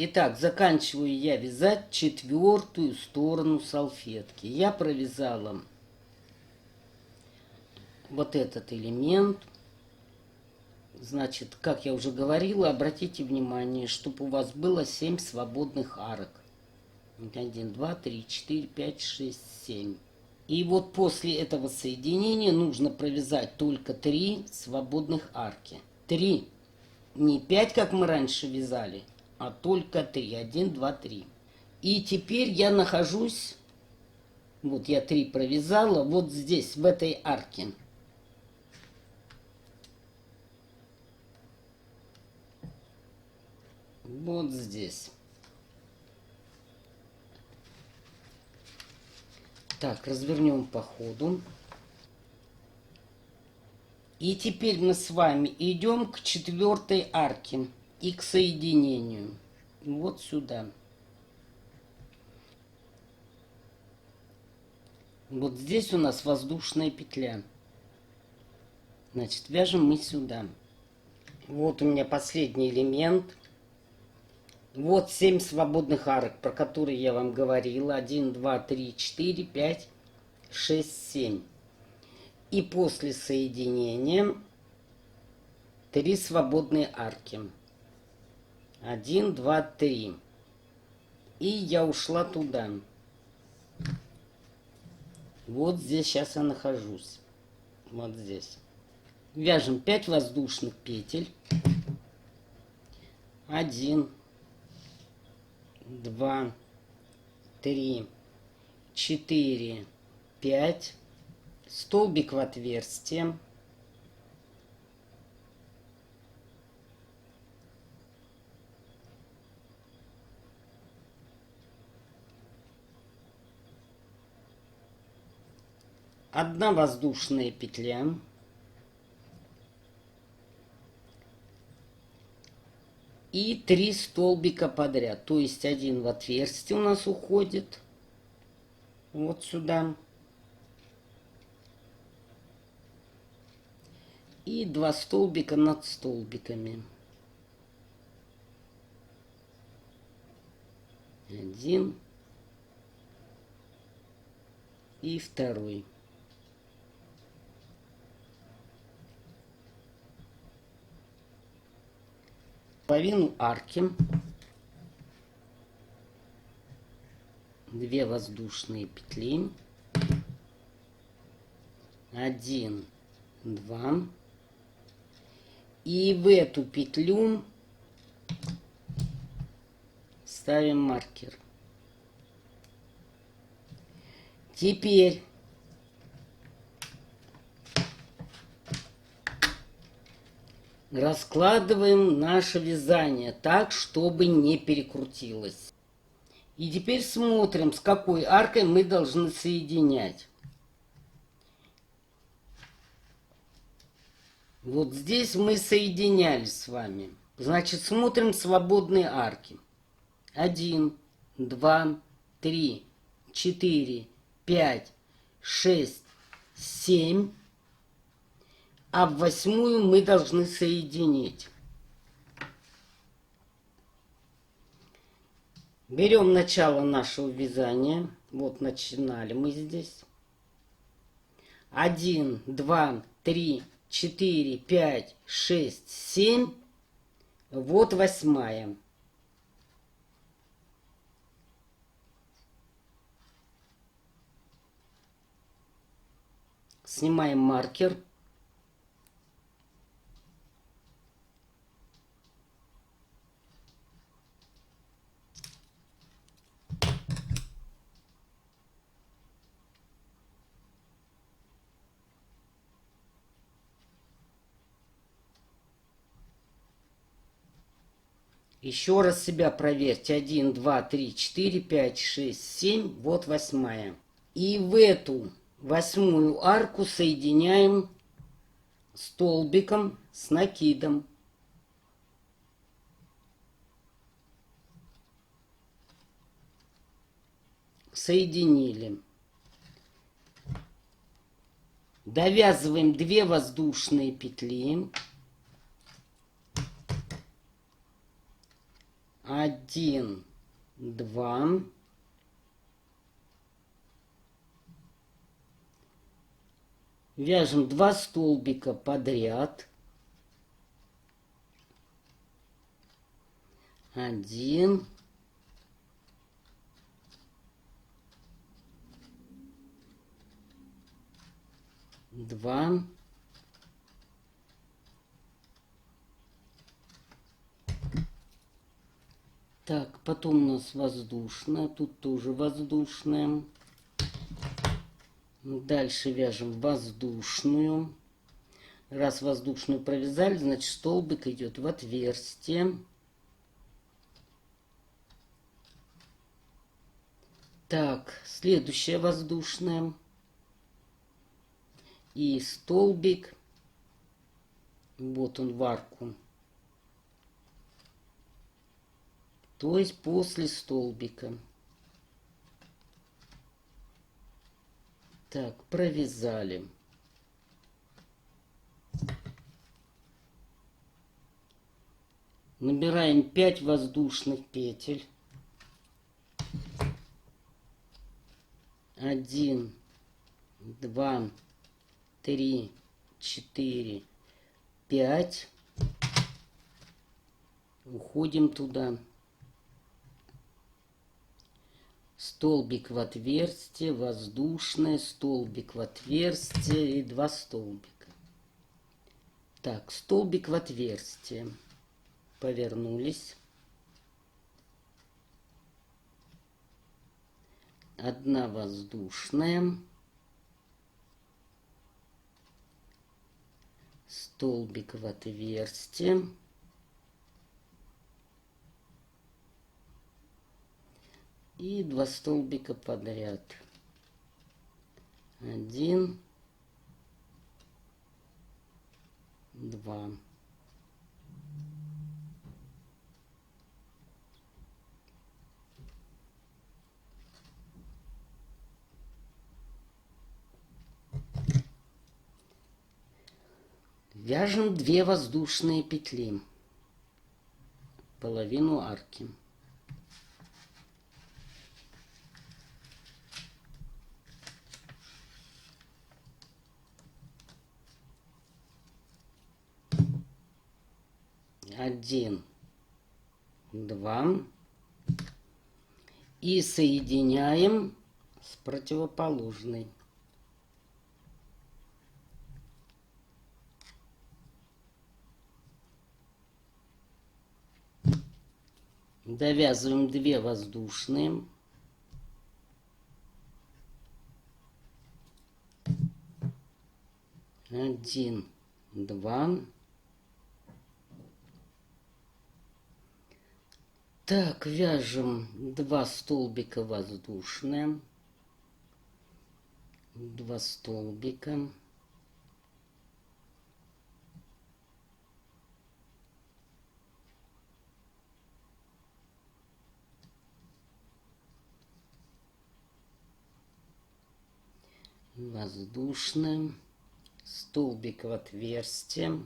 Итак, заканчиваю я вязать четвертую сторону салфетки. Я провязала вот этот элемент. Значит, как я уже говорила, обратите внимание, чтобы у вас было 7 свободных арок. 1, 2, 3, 4, 5, 6, 7. И вот после этого соединения нужно провязать только 3 свободных арки. 3. Не 5, как мы раньше вязали, а только 3. 1, 2, 3. И теперь я нахожусь, вот я 3 провязала, вот здесь, в этой арке. Вот здесь. Так, развернем по ходу. И теперь мы с вами идем к четвертой арке и к соединению. Вот сюда. Вот здесь у нас воздушная петля. Значит, вяжем мы сюда. Вот у меня последний элемент. Вот 7 свободных арок, про которые я вам говорила. 1, 2, 3, 4, 5, 6, 7. И после соединения 3 свободные арки. 1, 2, 3. И я ушла туда. Вот здесь сейчас я нахожусь. Вот здесь. Вяжем 5 воздушных петель. 1, 2, 3, 4, 5. Столбик в отверстие. Одна воздушная петля. И 3 столбика подряд. То есть один в отверстие у нас уходит. Вот сюда. И 2 столбика над столбиками. 1 и 2. Половину арки. 2 воздушные петли. 1, 2. И в эту петлю ставим маркер. Теперь раскладываем наше вязание так, чтобы не перекрутилось. И теперь смотрим, с какой аркой мы должны соединять. Вот здесь мы соединяли с вами. Значит, смотрим свободные арки. 1, 2, 3, 4, 5, 6, 7. А в 8 мы должны соединить. Берем начало нашего вязания. Вот начинали мы здесь. 1, 2, 3, 4, 5, 6, 7. Вот 8. Снимаем маркер. Еще раз себя проверьте. 1, 2, 3, 4, 5, 6, 7. Вот 8. И в эту 8 арку соединяем столбиком с накидом. Соединили. Довязываем 2 воздушные петли. 1, 2. Вяжем 2 столбика подряд. 1, 2. Так, потом у нас воздушная, тут тоже воздушная. Дальше вяжем воздушную. Раз воздушную провязали, значит столбик идет в отверстие. Так, следующая воздушная. И столбик. Вот он в арку. То есть после столбика. Так, провязали. Набираем 5 воздушных петель. 1, 2, 3, 4, 5. Уходим туда. Столбик в отверстие, воздушное, столбик в отверстие и 2 столбика. Так, столбик в отверстие. Повернулись. 1 воздушная. Столбик в отверстие. И 2 столбика подряд. 1, 2. Вяжем 2 воздушные петли. Половину арки. Один, 2. И соединяем с противоположной. Довязываем 2 воздушные. Один, 2. Так, вяжем 2 столбика воздушные. 2 столбика. Воздушная, столбик в отверстие,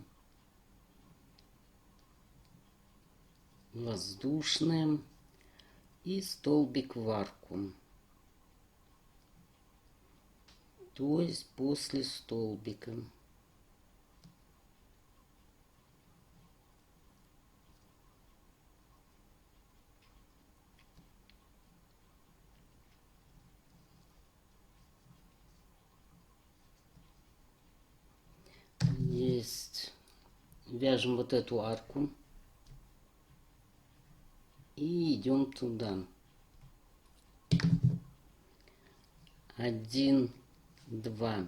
воздушная и столбик в арку, то есть после столбика. Есть. Вяжем вот эту арку и идем туда. 1, 2,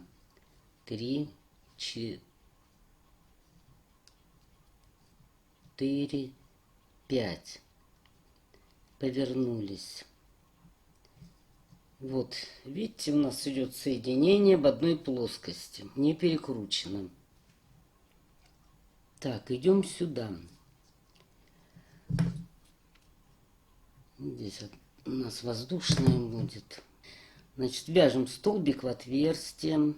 3, 4, 5. Повернулись. Вот, видите, у нас идет соединение в одной плоскости, не перекручено. Так, идем сюда. Здесь у нас воздушная будет. Значит, вяжем столбик в отверстие.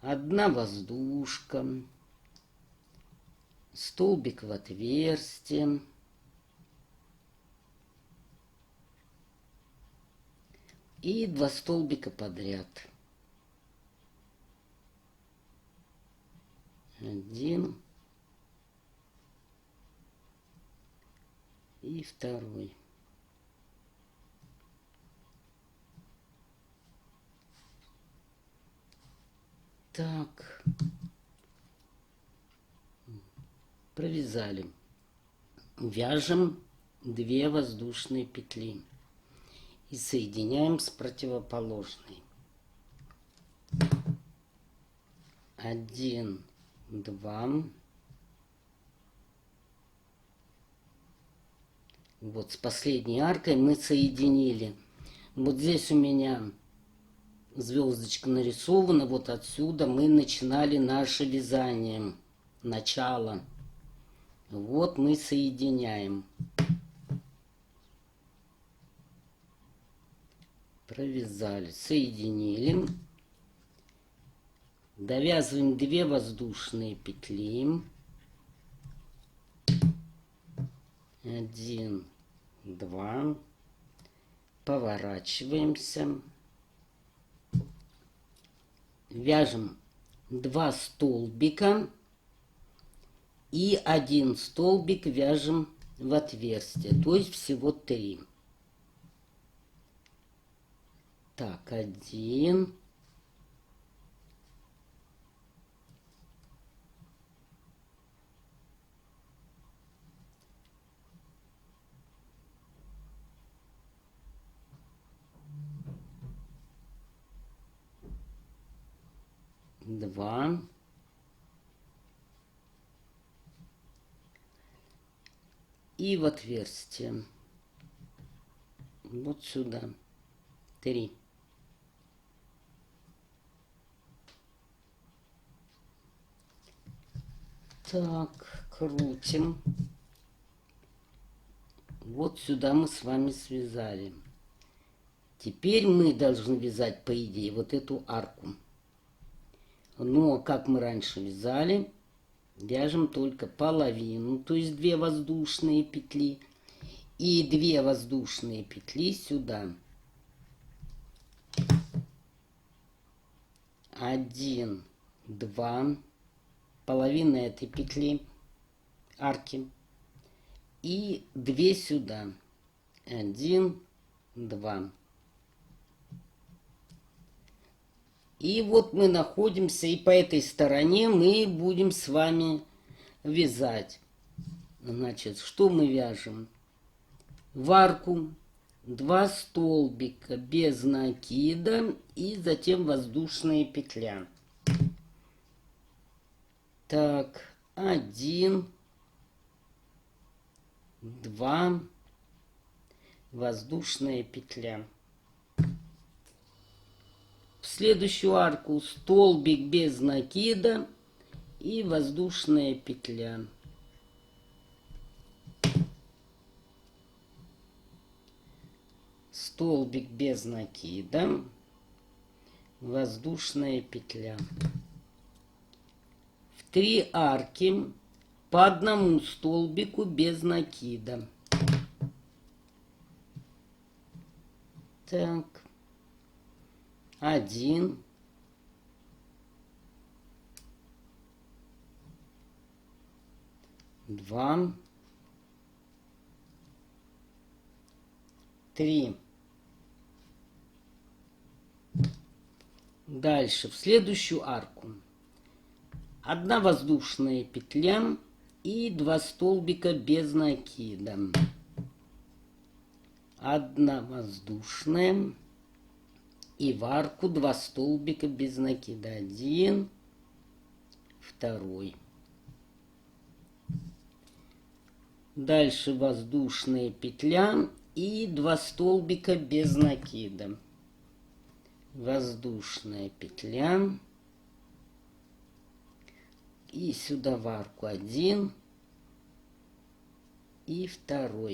Одна воздушка. столбик в отверстие, и 2 столбика подряд. 1 и 2. Так, провязали. Вяжем 2 воздушные петли и соединяем с противоположной. 1, 2. Вот с последней аркой мы соединили. Вот здесь у меня звездочка нарисована. Вот отсюда мы начинали наше вязание. Начало. Вот мы соединяем. Провязали, соединили. Довязываем 2 воздушные петли. 1, 2. Поворачиваемся. Вяжем 2 столбика и 1 столбик вяжем в отверстие, то есть всего 3. Так, 1, 2. И в отверстие. Вот сюда. 3. Так, крутим. Вот сюда мы с вами связали. Теперь мы должны вязать, по идее, вот эту арку. Но, как мы раньше вязали, вяжем только половину, то есть 2 воздушные петли и 2 воздушные петли сюда. 1, 2, половина этой петли арки и 2 сюда. 1, 2. И вот мы находимся, и по этой стороне мы будем с вами вязать. Значит, что мы вяжем? В арку 2 столбика без накида и затем воздушная петля. Так, 1, 2, воздушная петля. В следующую арку столбик без накида и воздушная петля. Столбик без накида, воздушная петля. В 3 арки по 1 столбику без накида. Так. 1, 2, 3. Дальше в следующую арку 1 воздушная петля и 2 столбика без накида. 1 воздушная. И в арку 2 столбика без накида. 1, 2. Дальше воздушная петля и 2 столбика без накида. Воздушная петля. И сюда в арку 1 и 2.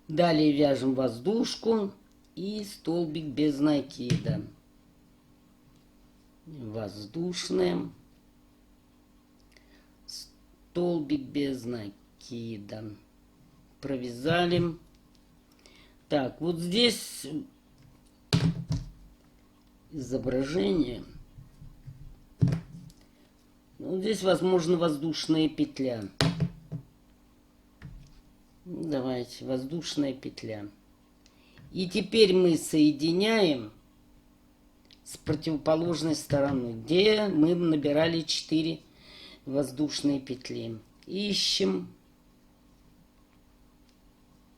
Далее вяжем воздушку и столбик без накида. Воздушная. столбик без накида. Провязали. Так, вот здесь изображение. Ну, здесь, возможно, воздушная петля. Давайте, воздушная петля. И теперь мы соединяем с противоположной стороны, где мы набирали 4 воздушные петли. Ищем.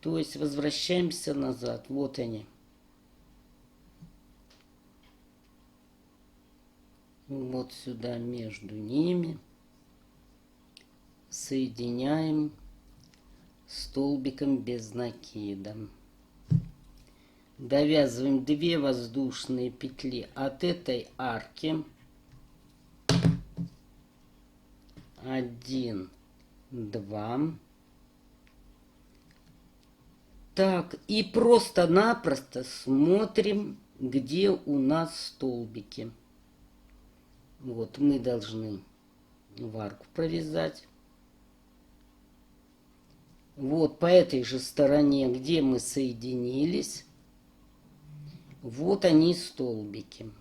То есть возвращаемся назад. Вот они. Вот сюда между ними. Соединяем столбиком без накида. Довязываем 2 воздушные петли от этой арки. 1, 2. Так, и просто-напросто смотрим, где у нас столбики. Вот мы должны в арку провязать. Вот по этой же стороне, где мы соединились, вот они столбики.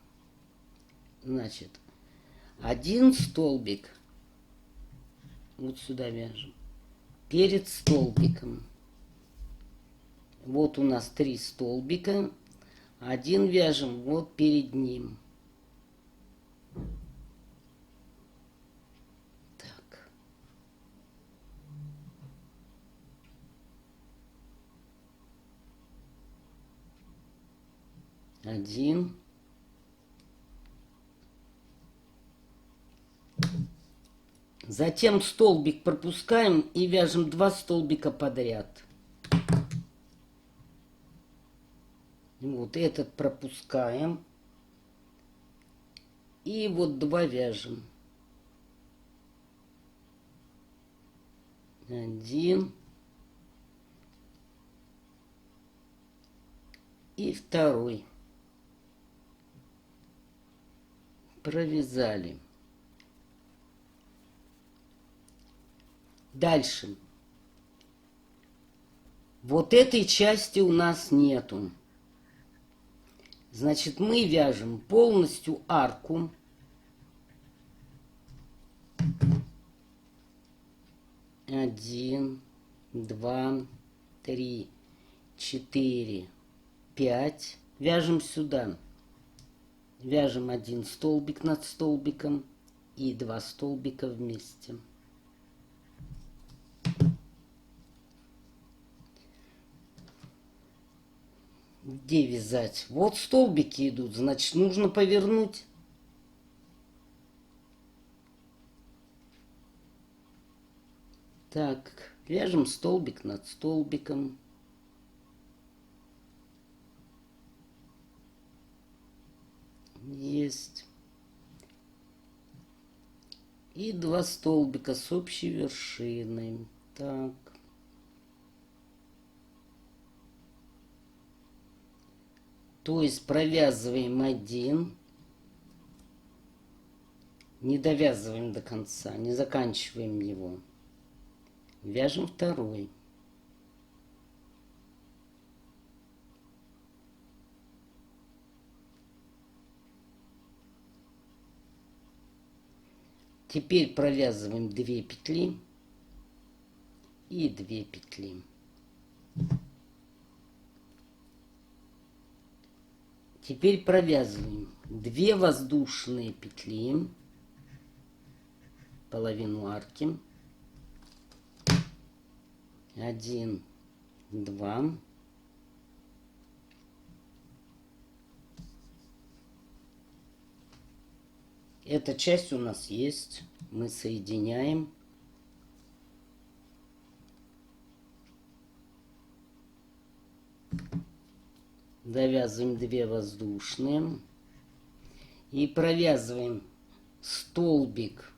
Значит, один столбик вот сюда вяжем перед столбиком. Вот у нас 3 столбика. Один вяжем вот перед ним. Так. Один. Затем столбик пропускаем и вяжем 2 столбика подряд. Вот этот пропускаем. И вот 2 вяжем. 1. И 2. Провязали. Дальше. Вот этой части у нас нету. Значит, мы вяжем полностью арку. Один, 2, 3, 4, 5. Вяжем сюда. Вяжем 1 столбик над столбиком и 2 столбика вместе. Где вязать? Вот столбики идут, значит, нужно повернуть. Так, вяжем столбик над столбиком. Есть. И 2 столбика с общей вершиной. Так. То есть провязываем 1, не довязываем до конца, не заканчиваем его. Вяжем 2. Теперь провязываем 2 петли и 2 петли. Теперь провязываем 2 воздушные петли, половину арки. 1, 2. Эта часть у нас есть. Мы соединяем. Довязываем 2 воздушные. И провязываем столбик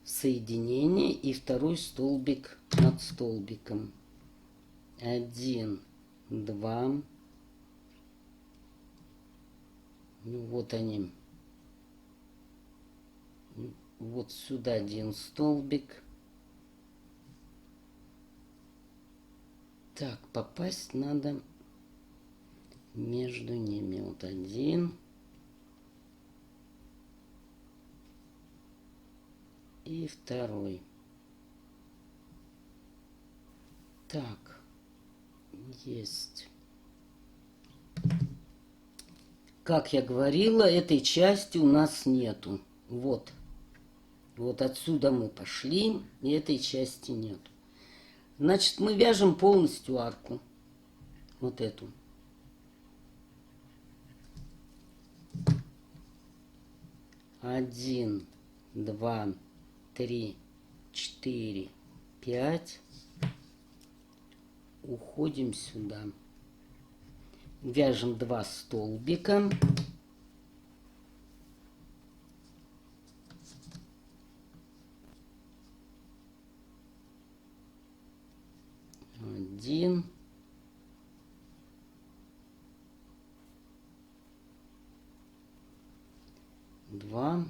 в соединение и 2 столбик над столбиком. 1, 2. Ну, вот они. Вот сюда один столбик. Так, попасть надо между ними. Вот один. И второй. Так, есть. Как я говорила, этой части у нас нету. Вот. Вот отсюда мы пошли, и этой части нету. Значит, мы вяжем полностью арку. Вот эту. Один, два, три, четыре, пять. Уходим сюда. Вяжем 2 столбика. Один. Два.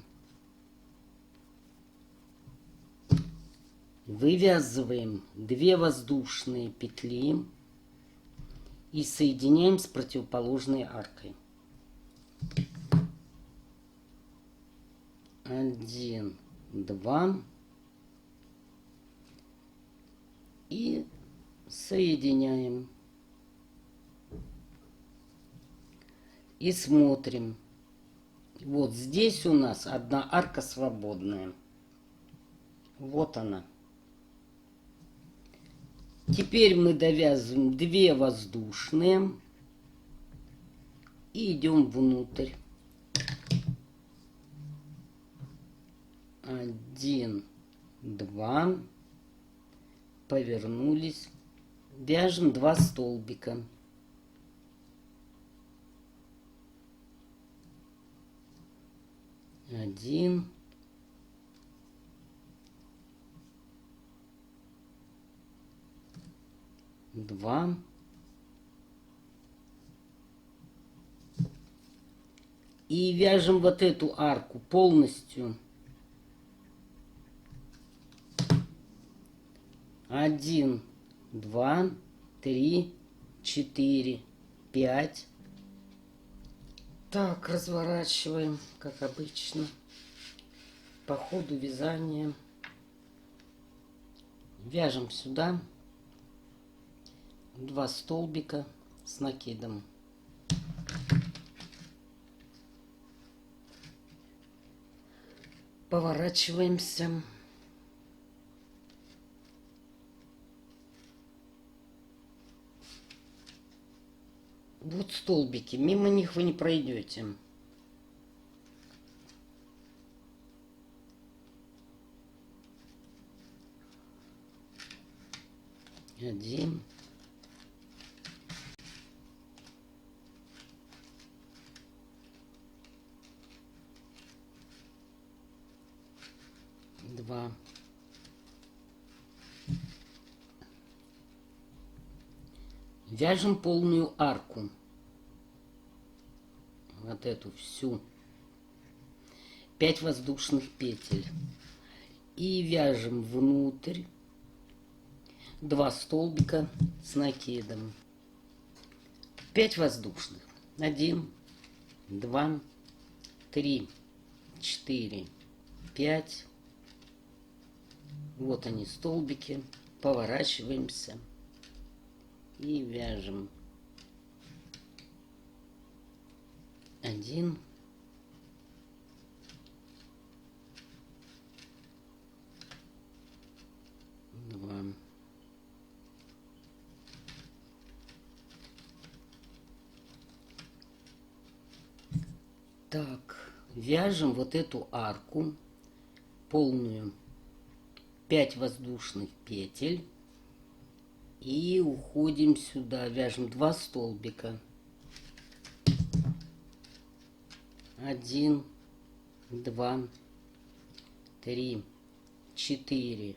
Вывязываем 2 воздушные петли и соединяем с противоположной аркой. 1, 2 и соединяем. И смотрим. Вот здесь у нас одна арка свободная. Вот она. Теперь мы довязываем 2 воздушные и идем внутрь. 1, 2, повернулись, вяжем 2 столбика. Один. Два. И вяжем вот эту арку полностью. 1, 2, 3, 4, 5. Так, разворачиваем, как обычно, по ходу вязания. Вяжем сюда 2 столбика с накидом. Поворачиваемся. Вот столбики, мимо них вы не пройдете. Один. Два. Вяжем полную арку. Вот эту всю. 5 воздушных петель. И вяжем внутрь 2 столбика с накидом. 5 воздушных. 1, 2, 3, 4, 5. Вот они столбики. Поворачиваемся и вяжем. 1, 2, 3. Так, вяжем вот эту арку полную. 5 воздушных петель. И уходим сюда. Вяжем 2 столбика. 1, 2, 3, 4,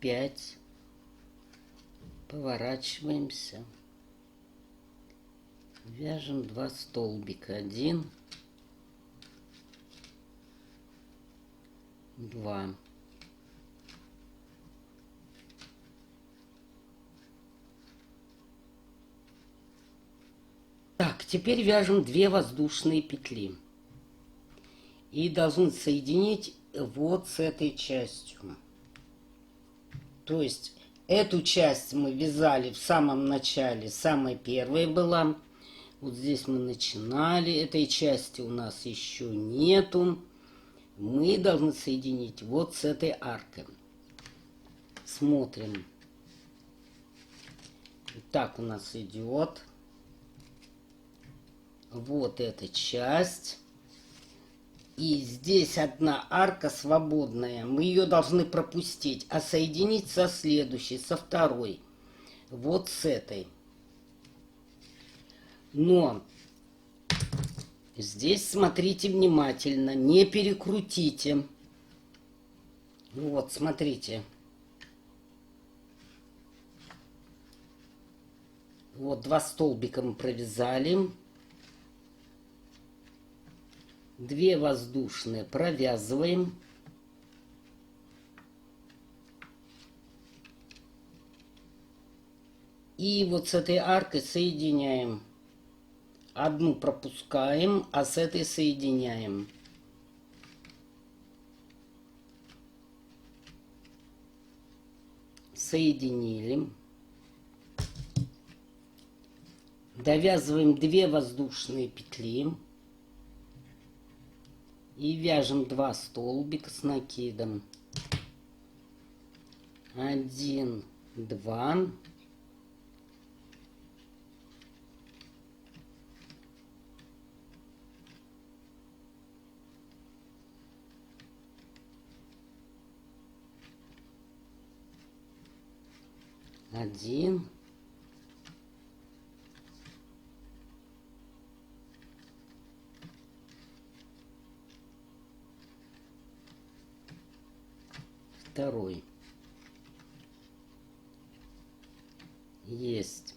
5. Поворачиваемся. Вяжем 2 столбика. 1, 2. Так, теперь вяжем 2 воздушные петли. И должны соединить вот с этой частью. То есть эту часть мы вязали в самом начале, самая первая была. Вот здесь мы начинали, этой части у нас еще нету. Мы должны соединить вот с этой аркой. Смотрим. Так у нас идет. Вот эта часть. И здесь одна арка свободная. Мы ее должны пропустить, а соединить со следующей, со второй. Вот с этой. Но здесь смотрите внимательно, не перекрутите. Вот, смотрите. Вот 2 столбика мы провязали. 2 воздушные провязываем. И вот с этой аркой соединяем. Одну пропускаем, а с этой соединяем. Соединили. Довязываем 2 воздушные петли. И вяжем 2 столбика с накидом. 1, 2. Один. Второй. Есть.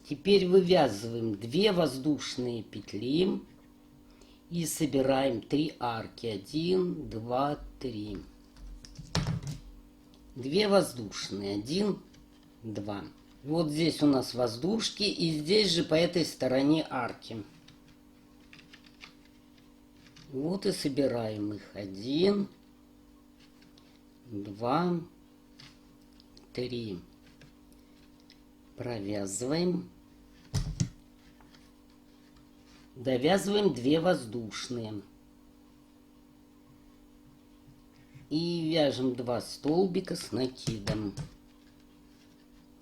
Теперь вывязываем 2 воздушные петли и собираем 3 арки. 1, 2, 3. 2 воздушные. 1, 2. Вот здесь у нас воздушки, и здесь же по этой стороне арки. Вот и собираем их. 1, 2, 3. Провязываем. Довязываем 2 воздушные. И вяжем 2 столбика с накидом.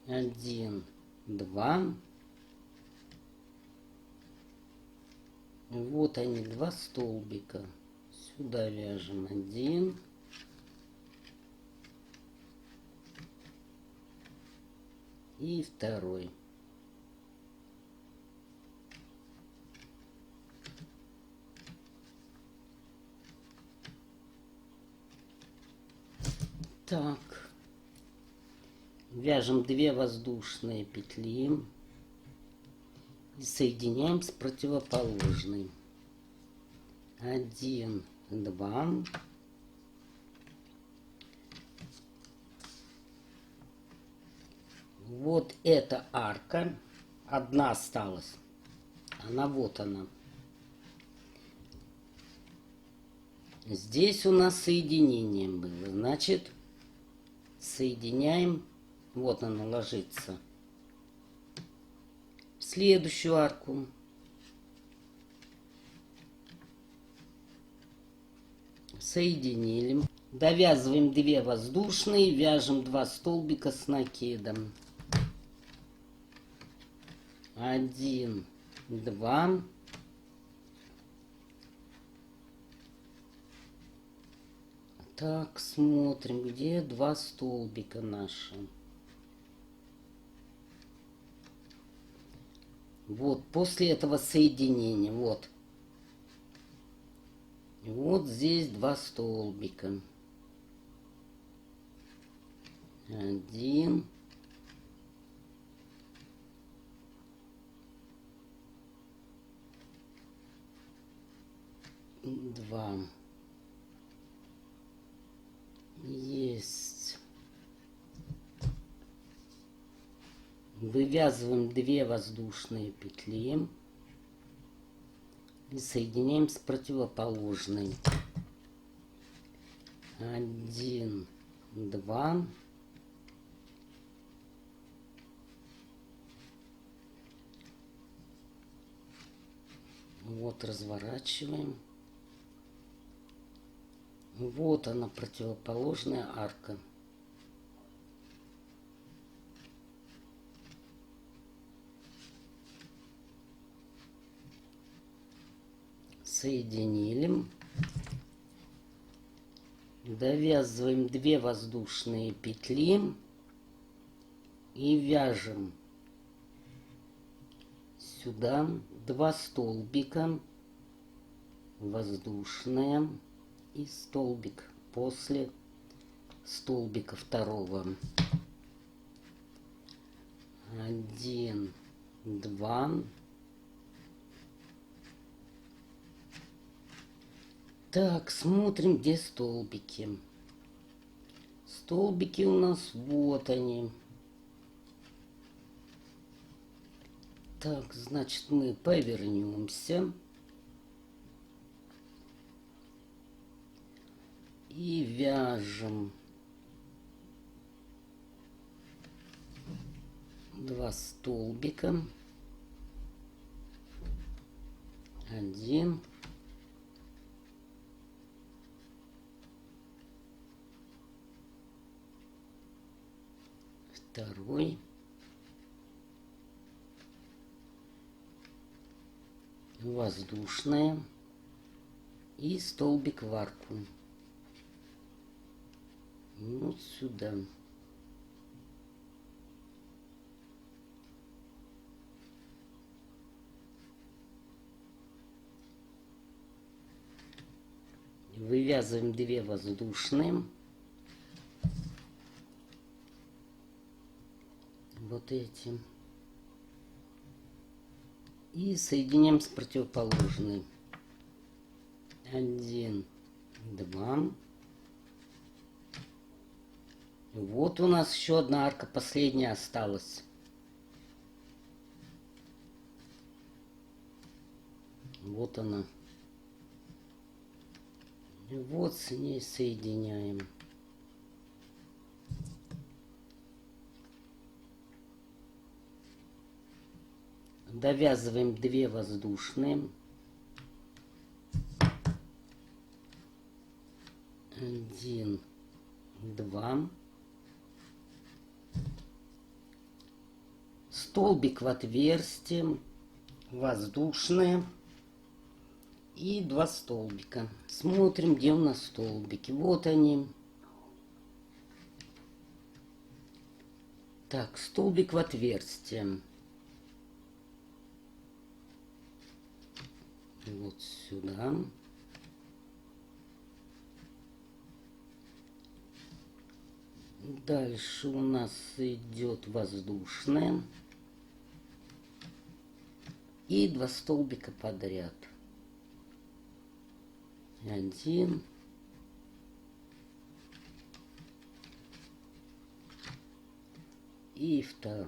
1, 2. Вот они, 2 столбика. Сюда вяжем 1. И второй. Так. Вяжем 2 воздушные петли и соединяем с противоположной. 1, 2. Вот эта арка, одна осталась. Она вот она. Здесь у нас соединение было. Значит, соединяем. Вот она ложится. В следующую арку. Соединили. Довязываем 2 воздушные, вяжем 2 столбика с накидом. 1, 2. Так, смотрим, где 2 столбика наши. Вот, после этого соединения, вот. Вот здесь 2 столбика. 1. 2. Есть. Вывязываем 2 воздушные петли и соединяем с противоположной. 1, 2. Вот разворачиваем. Вот она, противоположная арка. Соединили. Довязываем 2 воздушные петли и вяжем сюда 2 столбика, воздушная и столбик после столбика второго. 1, 2. Так, смотрим, где столбики. Столбики у нас вот они. Так, значит, мы повернемся и вяжем 2 столбика. 1. 2. Воздушная и столбик в арку. Вот сюда. Вывязываем 2 воздушные. Вот эти. И соединяем с противоположной. 1, 2. Вот у нас еще одна арка, последняя осталась. Вот она. И вот с ней соединяем. Довязываем 2 воздушные. 1, 2. Столбик в отверстие, воздушные и 2 столбика. Смотрим, где у нас столбики. Вот они. Так, столбик в отверстие. Вот сюда. Дальше у нас идет воздушная. И 2 столбика подряд. 1. И 2.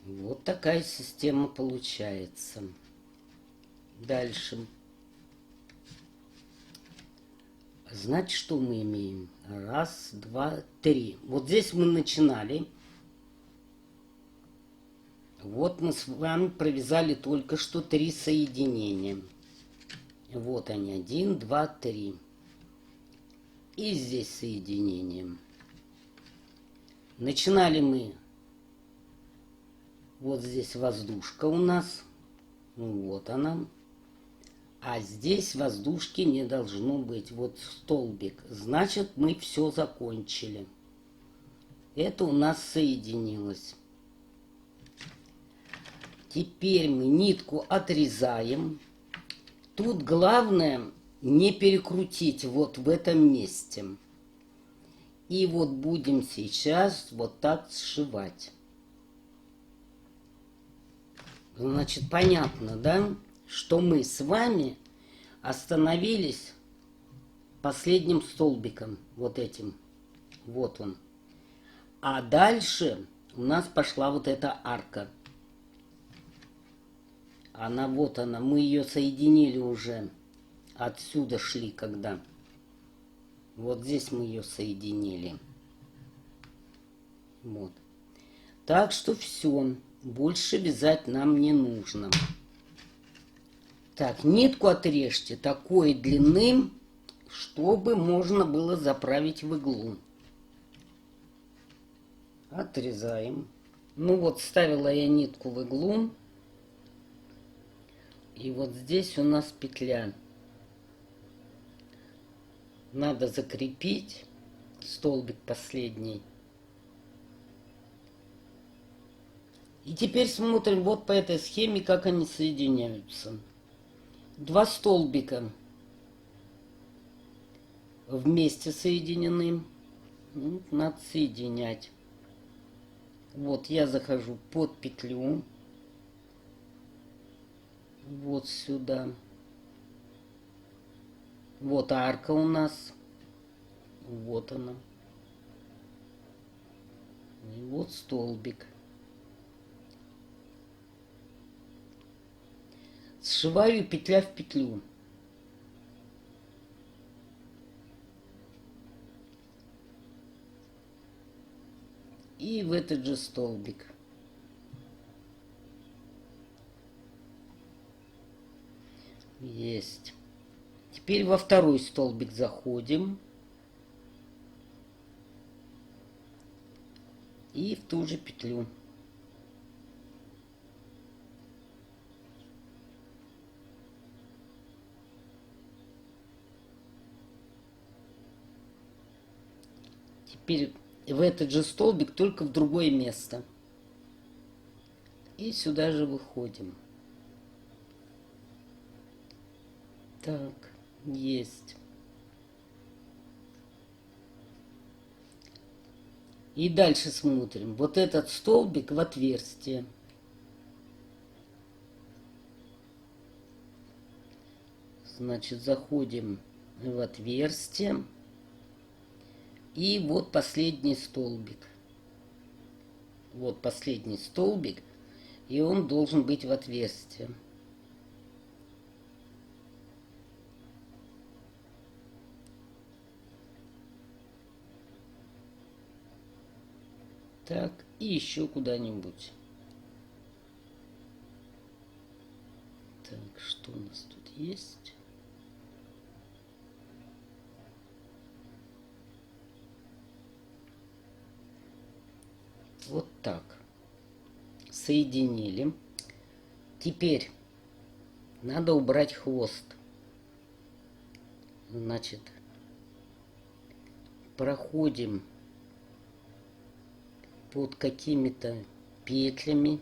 Вот такая система получается. Дальше. Значит, что мы имеем? 1, 2, 3. Вот здесь мы начинали. Вот мы с вами провязали только что 3 соединения. Вот они. 1, 2, 3. И здесь соединение. Начинали мы. Вот здесь воздушка у нас. Вот она. А здесь воздушки не должно быть. Вот столбик. Значит, мы все закончили. Это у нас соединилось. Теперь мы нитку отрезаем. Тут главное не перекрутить вот в этом месте. И вот будем сейчас вот так сшивать. Значит, понятно, да, что мы с вами остановились последним столбиком, вот этим. Вот он. А дальше у нас пошла вот эта арка. Она, вот она, мы ее соединили уже. Отсюда шли, когда. Вот здесь мы ее соединили. Вот. Так что все. Больше вязать нам не нужно. Так, нитку отрежьте такой длины, чтобы можно было заправить в иглу. Отрезаем. Ну вот, ставила я нитку в иглу. И вот здесь у нас петля. Надо закрепить столбик последний. И теперь смотрим вот по этой схеме, как они соединяются. Два столбика вместе соединены. Ну, надо соединять. Вот я захожу под петлю. Вот сюда. Вот арка у нас. Вот она. И вот столбик. Сшиваю петля в петлю. И в этот же столбик. Есть. Теперь во второй столбик заходим. И в ту же петлю. Теперь в этот же столбик, только в другое место. И сюда же выходим. Так, есть. И дальше смотрим. Вот этот столбик в отверстие. Значит, заходим в отверстие. И вот последний столбик. Вот последний столбик. И он должен быть в отверстие. Так, и еще куда-нибудь. Так, что у нас тут есть? Вот так. Соединили. Теперь надо убрать хвост. Значит, проходим под какими-то петлями.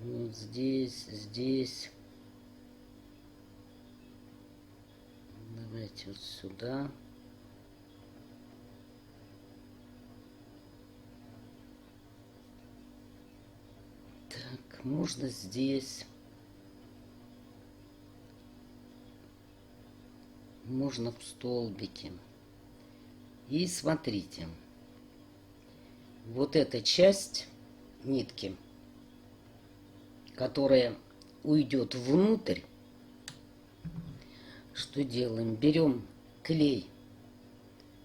Вот здесь, здесь. Давайте вот сюда. Так, можно здесь. Можно в столбике. И смотрите. Вот эта часть нитки, которая уйдет внутрь, что делаем? Берем клей.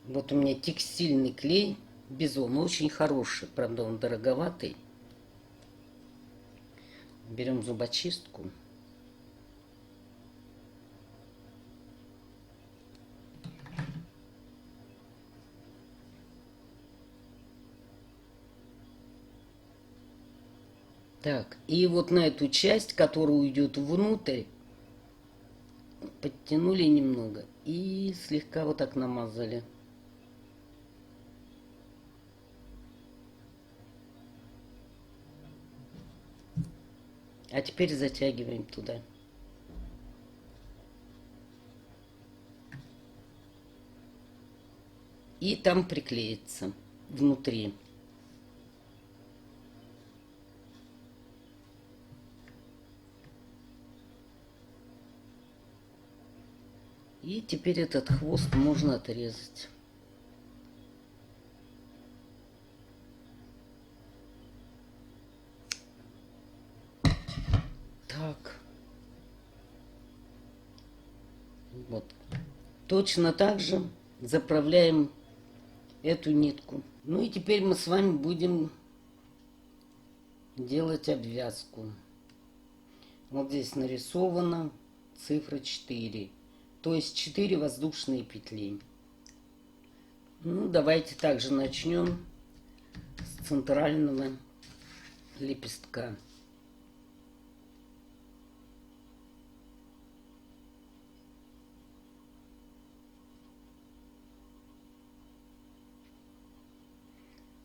Вот у меня текстильный клей Бизон, очень хороший, правда он дороговатый. Берем зубочистку. Так, и вот на эту часть, которая уйдет внутрь, подтянули немного и слегка вот так намазали. А теперь затягиваем туда. и там приклеится внутри. И теперь этот хвост можно отрезать. Так. Вот. Точно так же заправляем эту нитку. Ну и теперь мы с вами будем делать обвязку. Вот здесь нарисована цифра 4. То есть 4 воздушные петли. Ну, давайте также начнем с центрального лепестка.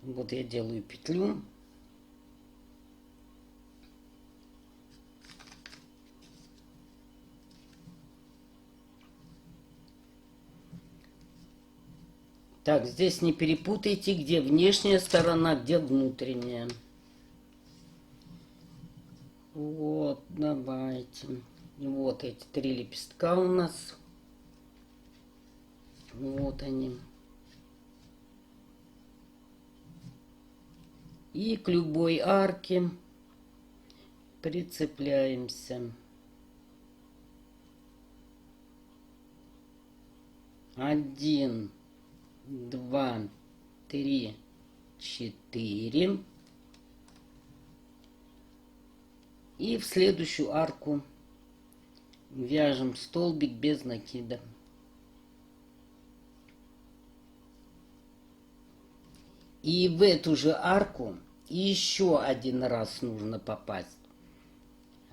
Вот я делаю петлю. Так, здесь не перепутайте, где внешняя сторона, где внутренняя. Вот, давайте. Вот эти 3 лепестка у нас. Вот они. И к любой арке прицепляемся. 1, 2, 3, 4. И в следующую арку вяжем столбик без накида. И в эту же арку еще один раз нужно попасть.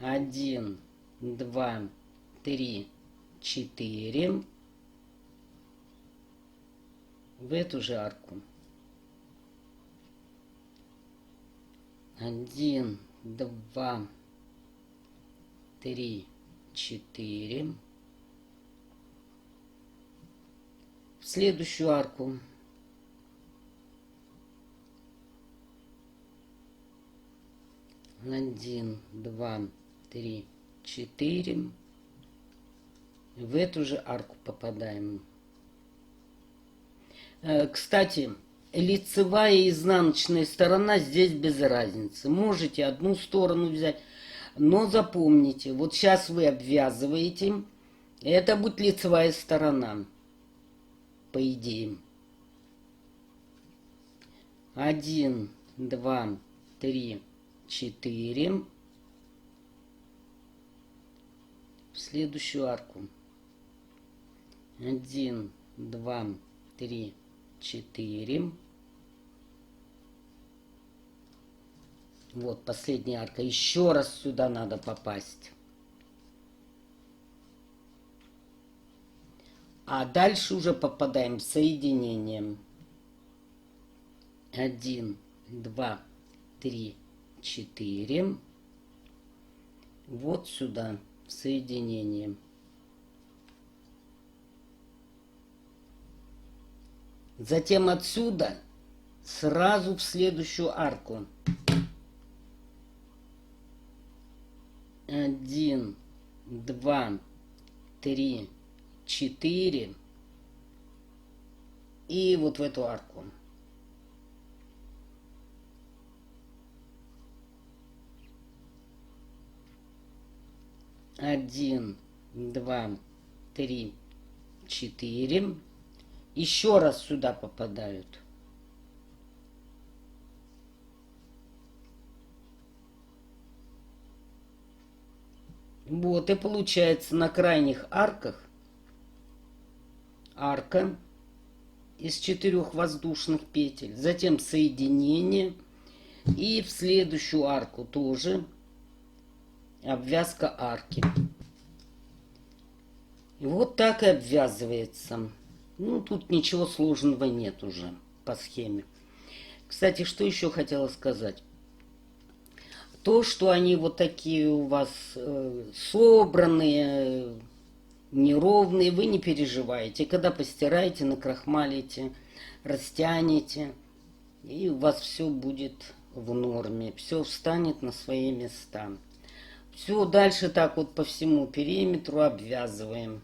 1, 2, 3, 4. В эту же арку. 1, 2, 3, 4. В следующую арку. 1, 2, 3, 4. В эту же арку попадаем. Кстати, лицевая и изнаночная сторона здесь без разницы. Можете одну сторону взять, но запомните, вот сейчас вы обвязываете, это будет лицевая сторона, по идее. 1, 2, 3, 4. В следующую арку. 1, 2, 3, 4. Вот последняя арка. Еще раз сюда надо попасть. А дальше уже попадаем в соединение. 1, 2, 3, 4. Вот сюда в соединение. Затем отсюда сразу в следующую арку. 1, 2, 3, 4. И вот в эту арку. Один, два, три, 4. Еще раз сюда попадают. Вот и получается на крайних арках арка из 4 воздушных петель. Затем соединение. И в следующую арку тоже обвязка арки. И вот так и обвязывается. Ну, тут ничего сложного нет уже по схеме. Кстати, что еще хотела сказать. То, что они вот такие у вас собранные, неровные, вы не переживаете. Когда постираете, накрахмалите, растянете, и у вас все будет в норме, все встанет на свои места. Все, дальше так вот по всему периметру обвязываем.